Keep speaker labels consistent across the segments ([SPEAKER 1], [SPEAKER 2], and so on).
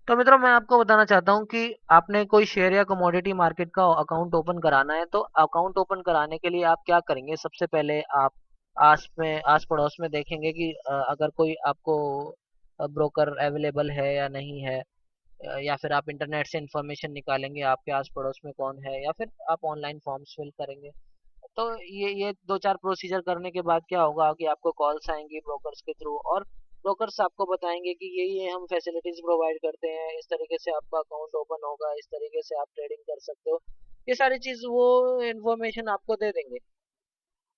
[SPEAKER 1] तो मित्रों, मैं आपको बताना चाहता हूँ कि आपने कोई शेयर या कमोडिटी मार्केट का अकाउंट ओपन कराना है, तो अकाउंट ओपन कराने के लिए आप क्या करेंगे? सबसे पहले आप आस पड़ोस में देखेंगे कि अगर कोई आपको ब्रोकर अवेलेबल है या नहीं है, या फिर आप इंटरनेट से इंफॉर्मेशन निकालेंगे आपके आस पड़ोस में कौन है, या फिर आप ऑनलाइन फॉर्म्स फिल करेंगे। तो ये दो चार प्रोसीजर करने के बाद क्या होगा कि आपको कॉल्स आएंगी ब्रोकर्स के थ्रू, और ब्रोकर्स आपको बताएंगे कि ये हम फैसिलिटीज प्रोवाइड करते हैं, इस तरीके से आपका अकाउंट ओपन होगा, इस तरीके से आप ट्रेडिंग कर सकते हो। ये सारी चीज वो इन्फॉर्मेशन आपको दे देंगे,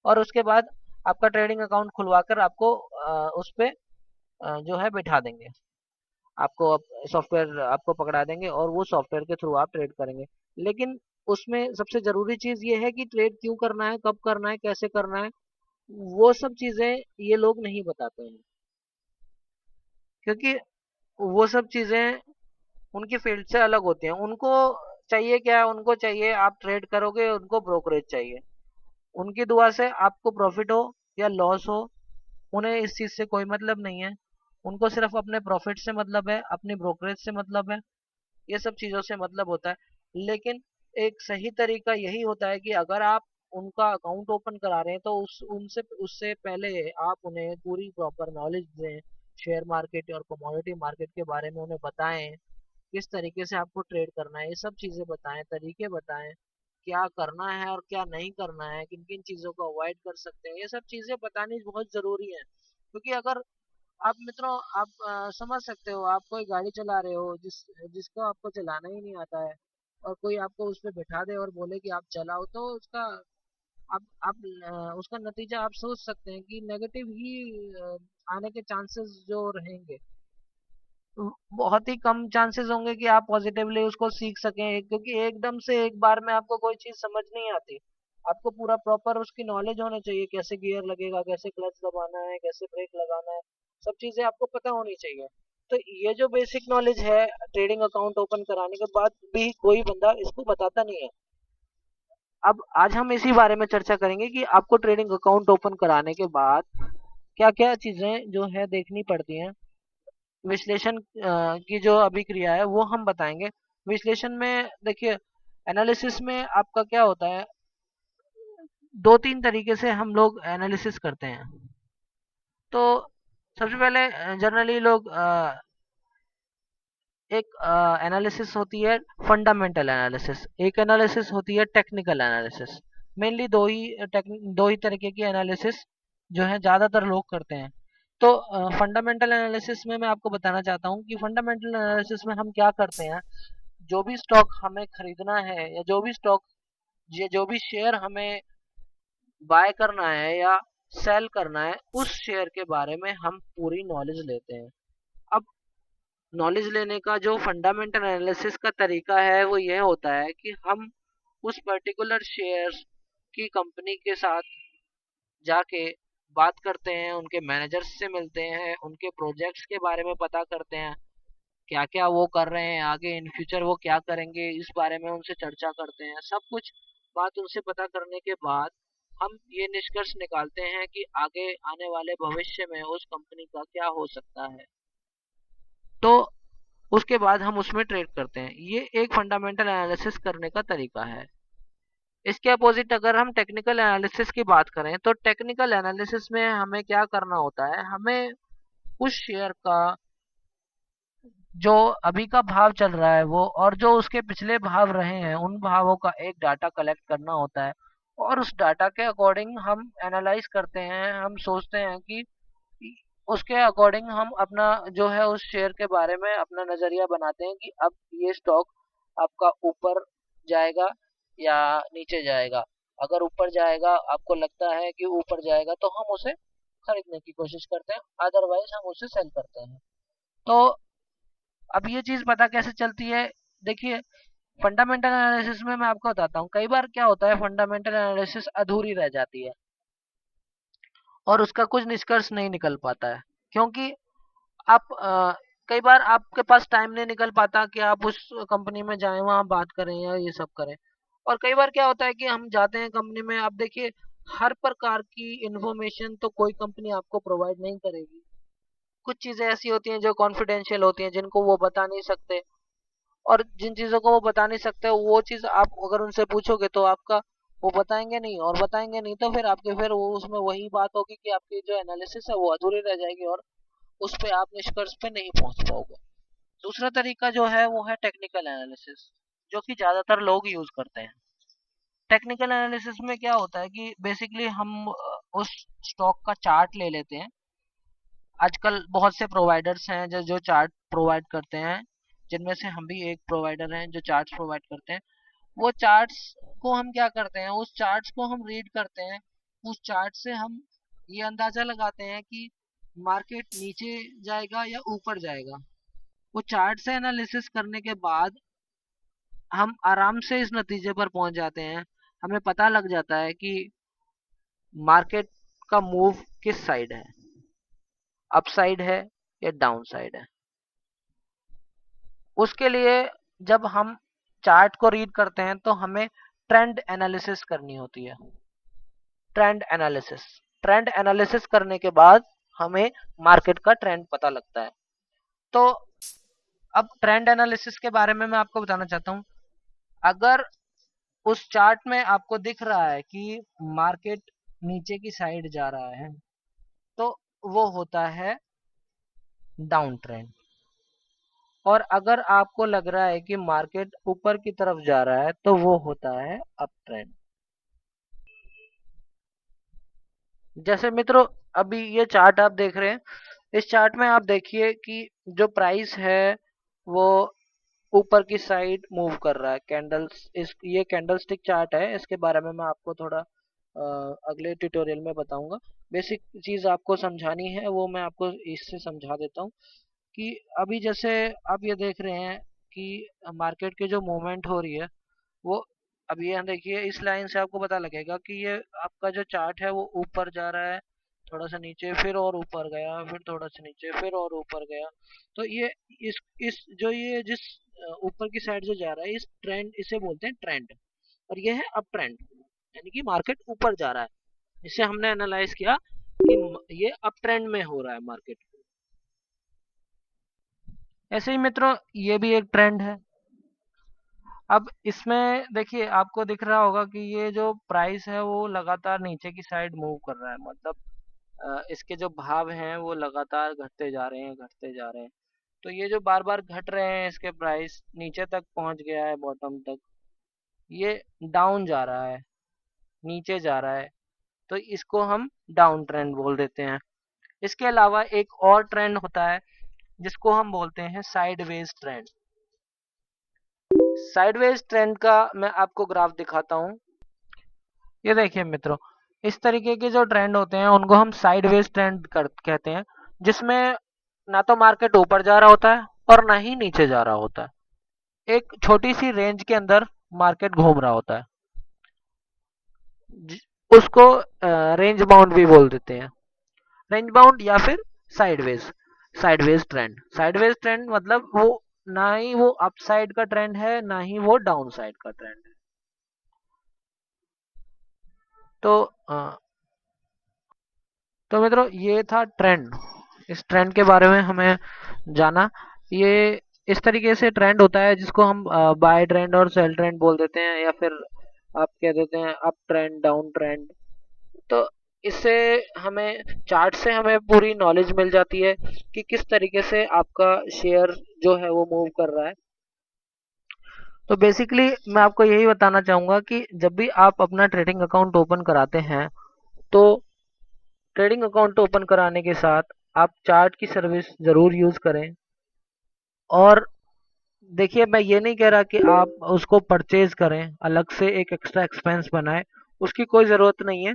[SPEAKER 1] और उसके बाद आपका ट्रेडिंग अकाउंट खुलवाकर आपको उस पे जो है बिठा देंगे। आपको सॉफ्टवेयर आपको पकड़ा देंगे और वो सॉफ्टवेयर के थ्रू आप ट्रेड करेंगे। लेकिन उसमें सबसे जरूरी चीज ये है कि ट्रेड क्यों करना है, कब करना है, कैसे करना है, वो सब चीजें ये लोग नहीं बताते हैं, क्योंकि वो सब चीजें उनकी फील्ड से अलग होती हैं। उनको चाहिए क्या है? उनको चाहिए आप ट्रेड करोगे, उनको ब्रोकरेज चाहिए। उनकी दुआ से आपको प्रॉफिट हो या लॉस हो, उन्हें इस चीज से कोई मतलब नहीं है। उनको सिर्फ अपने प्रॉफिट से मतलब है, अपनी ब्रोकरेज से मतलब है, ये सब चीजों से मतलब होता है। लेकिन एक सही तरीका यही होता है कि अगर आप उनका अकाउंट ओपन करा रहे हैं तो उस उनसे उससे पहले आप उन्हें पूरी प्रॉपर नॉलेज दें, शेयर मार्केट और कमोडिटी मार्केट के बारे में उन्हें बताएं, किस तरीके से आपको ट्रेड करना है, ये सब चीजें बताएं, तरीके बताएं, क्या करना है और क्या नहीं करना है, किन किन चीजों को अवॉइड कर सकते हैं, ये सब चीजें बतानी बहुत जरूरी है। क्योंकि अगर आप मित्रों, आप समझ सकते हो, आप कोई गाड़ी चला रहे हो जिसको आपको चलाना ही नहीं आता है, और कोई आपको उस पर बैठा दे और बोले कि आप चलाओ, तो उसका आप उसका नतीजा आप सोच सकते हैं कि नेगेटिव ही आने के चांसेस जो रहेंगे। बहुत ही कम चांसेस होंगे कि आप पॉजिटिवली उसको सीख सकें, क्योंकि एकदम से एक बार में आपको कोई चीज समझ नहीं आती। आपको पूरा प्रॉपर उसकी नॉलेज होनी चाहिए, कैसे गियर लगेगा, कैसे क्लच दबाना है, कैसे ब्रेक लगाना है, सब चीजें आपको पता होनी चाहिए। तो ये जो बेसिक नॉलेज है, ट्रेडिंग अकाउंट ओपन कराने के बाद भी कोई बंदा इसको बताता नहीं है। अब आज हम इसी बारे में चर्चा करेंगे कि आपको ट्रेडिंग अकाउंट ओपन कराने के बाद क्या क्या चीजें जो है देखनी पड़ती हैं। विश्लेषण की जो अभिक्रिया है वो हम बताएंगे। विश्लेषण में देखिए, एनालिसिस में आपका क्या होता है, दो तीन तरीके से हम लोग एनालिसिस करते हैं। तो सबसे पहले जनरली लोग एक एनालिसिस होती है फंडामेंटल एनालिसिस, एक एनालिसिस होती है टेक्निकल एनालिसिस। मेनली दो ही तरीके की एनालिसिस जो है ज्यादातर लोग करते हैं। तो फंडामेंटल एनालिसिस में मैं आपको बताना चाहता हूँ कि फंडामेंटल एनालिसिस में हम क्या करते हैं। जो भी स्टॉक हमें खरीदना है, या जो भी शेयर हमें बाय करना है या सेल करना है, उस शेयर के बारे में हम पूरी नॉलेज लेते हैं। अब नॉलेज लेने का जो फंडामेंटल एनालिसिस का तरीका है वो यह होता है कि हम उस पर्टिकुलर शेयर की कंपनी के साथ जाके बात करते हैं, उनके मैनेजर्स से मिलते हैं, उनके प्रोजेक्ट्स के बारे में पता करते हैं, क्या क्या वो कर रहे हैं, आगे इन फ्यूचर वो क्या करेंगे, इस बारे में उनसे चर्चा करते हैं। सब कुछ बात उनसे पता करने के बाद हम ये निष्कर्ष निकालते हैं कि आगे आने वाले भविष्य में उस कंपनी का क्या हो सकता है। तो उसके बाद हम उसमें ट्रेड करते हैं। ये एक फंडामेंटल एनालिसिस करने का तरीका है। इसके अपोजिट अगर हम टेक्निकल एनालिसिस की बात करें, तो टेक्निकल एनालिसिस में हमें क्या करना होता है, हमें उस शेयर का जो अभी का भाव चल रहा है वो, और जो उसके पिछले भाव रहे हैं, उन भावों का एक डाटा कलेक्ट करना होता है। और उस डाटा के अकॉर्डिंग हम एनालाइज करते हैं, हम सोचते हैं कि उसके अकॉर्डिंग हम अपना जो है उस शेयर के बारे में अपना नजरिया बनाते हैं कि अब ये स्टॉक आपका ऊपर जाएगा या नीचे जाएगा। अगर ऊपर जाएगा, आपको लगता है कि ऊपर जाएगा, तो हम उसे खरीदने की कोशिश करते हैं, अदरवाइज हम उसे सेल करते हैं। तो अब ये चीज पता कैसे चलती है? देखिए, फंडामेंटल एनालिसिस में मैं आपको बताता हूँ, कई बार क्या होता है, फंडामेंटल एनालिसिस अधूरी रह जाती है और उसका कुछ निष्कर्ष नहीं निकल पाता है, क्योंकि आप कई बार आपके पास टाइम नहीं निकल पाता कि आप उस कंपनी में जाएं, वहां बात करें या ये सब करें। और कई बार क्या होता है कि हम जाते हैं कंपनी में, आप देखिए, हर प्रकार की इंफॉर्मेशन तो कोई कंपनी आपको प्रोवाइड नहीं करेगी। कुछ चीजें ऐसी होती हैं जो कॉन्फिडेंशियल होती हैं, जिनको वो बता नहीं सकते, और जिन चीजों को वो बता नहीं सकते वो चीज आप अगर उनसे पूछोगे तो आपका वो बताएंगे नहीं, और बताएंगे नहीं तो फिर आपके फिर वो उसमें वही बात होगी कि आपकी जो एनालिसिस है वो अधूरी रह जाएगी, और उस पे आप निष्कर्ष पे नहीं पहुंच पाओगे। दूसरा तरीका जो है वो है टेक्निकल एनालिसिस, जो कि ज्यादातर लोग यूज करते हैं। टेक्निकल एनालिसिस में क्या होता है कि बेसिकली हम उस स्टॉक का चार्ट ले लेते हैं। आजकल बहुत से प्रोवाइडर्स हैं जो चार्ट प्रोवाइड करते हैं, जिनमें से हम भी एक प्रोवाइडर हैं जो चार्ट्स प्रोवाइड करते हैं। वो चार्ट्स को हम क्या करते हैं, उस चार्ट्स को हम रीड करते हैं। उस चार्ट से हम ये अंदाजा लगाते हैं कि मार्केट नीचे जाएगा या ऊपर जाएगा। वो चार्ट से एनालिसिस करने के बाद हम आराम से इस नतीजे पर पहुंच जाते हैं, हमें पता लग जाता है कि मार्केट का मूव किस साइड है, अप साइड है या डाउन साइड है। उसके लिए जब हम चार्ट को रीड करते हैं तो हमें ट्रेंड एनालिसिस करनी होती है। ट्रेंड एनालिसिस करने के बाद हमें मार्केट का ट्रेंड पता लगता है। तो अब ट्रेंड एनालिसिस के बारे में मैं आपको बताना चाहता हूँ। अगर उस चार्ट में आपको दिख रहा है कि मार्केट नीचे की साइड जा रहा है, तो वो होता है डाउन ट्रेंड। और अगर आपको लग रहा है कि मार्केट ऊपर की तरफ जा रहा है, तो वो होता है अप ट्रेंड। जैसे मित्रों, अभी ये चार्ट आप देख रहे हैं, इस चार्ट में आप देखिए कि जो प्राइस है वो ऊपर की साइड मूव कर रहा है। कैंडल्स इस ये कैंडल स्टिक चार्ट है, इसके बारे में मैं आपको थोड़ा अगले ट्यूटोरियल में बताऊंगा। बेसिक चीज आपको समझानी है वो मैं आपको इससे समझा देता हूँ कि अभी जैसे आप ये देख रहे हैं कि मार्केट की जो मूवमेंट हो रही है वो, अभी यहाँ देखिए इस लाइन से आपको पता लगेगा कि ये आपका जो चार्ट है वो ऊपर जा रहा है, थोड़ा सा नीचे, फिर और ऊपर गया, फिर थोड़ा सा नीचे, फिर और ऊपर गया। तो ये इस जो ये जिस ऊपर की साइड जो जा रहा है, इस ट्रेंड इसे बोलते हैं ट्रेंड, और ये है अप ट्रेंड, यानी कि मार्केट ऊपर जा रहा है। इसे हमने एनालाइज किया कि ये अप ट्रेंड में हो रहा है मार्केट। ऐसे ही मित्रों, ये भी एक ट्रेंड है। अब इसमें देखिए आपको दिख रहा होगा कि ये जो प्राइस है वो लगातार नीचे की साइड मूव कर रहा है, मतलब इसके जो भाव हैं वो लगातार घटते जा रहे हैं, घटते जा रहे हैं। तो ये जो बार बार घट रहे हैं, इसके प्राइस नीचे तक पहुंच गया है, बॉटम तक, ये डाउन जा रहा है, नीचे जा रहा है, तो इसको हम डाउन ट्रेंड बोल देते हैं। इसके अलावा एक और ट्रेंड होता है जिसको हम बोलते हैं साइडवेज ट्रेंड। साइडवेज ट्रेंड का मैं आपको ग्राफ दिखाता हूँ। ये देखिए मित्रों, इस तरीके के जो ट्रेंड होते हैं उनको हम साइडवेज ट्रेंड कहते हैं, जिसमें ना तो मार्केट ऊपर जा रहा होता है और ना ही नीचे जा रहा होता है। एक छोटी सी रेंज के अंदर मार्केट घूम रहा होता है, उसको रेंज बाउंड भी बोल देते हैं। रेंज बाउंड या फिर साइडवेज साइडवेज ट्रेंड मतलब वो ना ही वो अपसाइड का ट्रेंड है, ना ही वो डाउन साइड का ट्रेंड है। तो तो मित्रों, ये था ट्रेंड। इस ट्रेंड के बारे में हमें जाना। ये इस तरीके से ट्रेंड होता है जिसको हम बाय ट्रेंड और सेल ट्रेंड बोल देते हैं, या फिर आप कह देते हैं अप ट्रेंड, डाउन ट्रेंड। तो इससे हमें चार्ट से हमें पूरी नॉलेज मिल जाती है कि किस तरीके से आपका शेयर जो है वो मूव कर रहा है। तो बेसिकली मैं आपको यही बताना चाहूंगा कि जब भी आप अपना ट्रेडिंग अकाउंट ओपन कराते हैं, तो ट्रेडिंग अकाउंट ओपन कराने के साथ आप चार्ट की सर्विस जरूर यूज करें। और देखिए, मैं ये नहीं कह रहा कि आप उसको परचेज करें, अलग से एक एक्स्ट्रा एक्सपेंस बनाए, उसकी कोई जरूरत नहीं है।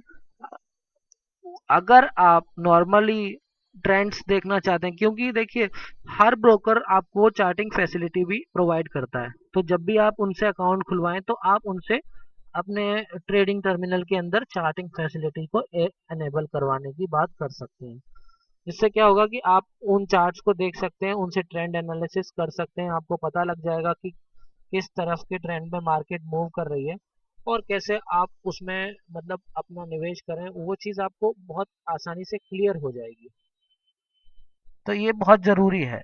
[SPEAKER 1] अगर आप नॉर्मली ट्रेंड्स देखना चाहते हैं, क्योंकि देखिए हर ब्रोकर आपको चार्टिंग फैसिलिटी भी प्रोवाइड करता है, तो जब भी आप उनसे अकाउंट खुलवाएं तो आप उनसे अपने ट्रेडिंग टर्मिनल के अंदर चार्टिंग फैसिलिटी को एनेबल करवाने की बात कर सकते हैं। इससे क्या होगा कि आप उन चार्ट्स को देख सकते हैं, उनसे ट्रेंड एनालिसिस कर सकते हैं, आपको पता लग जाएगा कि किस तरफ के ट्रेंड में मार्केट मूव कर रही है, और कैसे आप उसमें मतलब अपना निवेश करें, वो चीज़ आपको बहुत आसानी से क्लियर हो जाएगी। तो ये बहुत ज़रूरी है।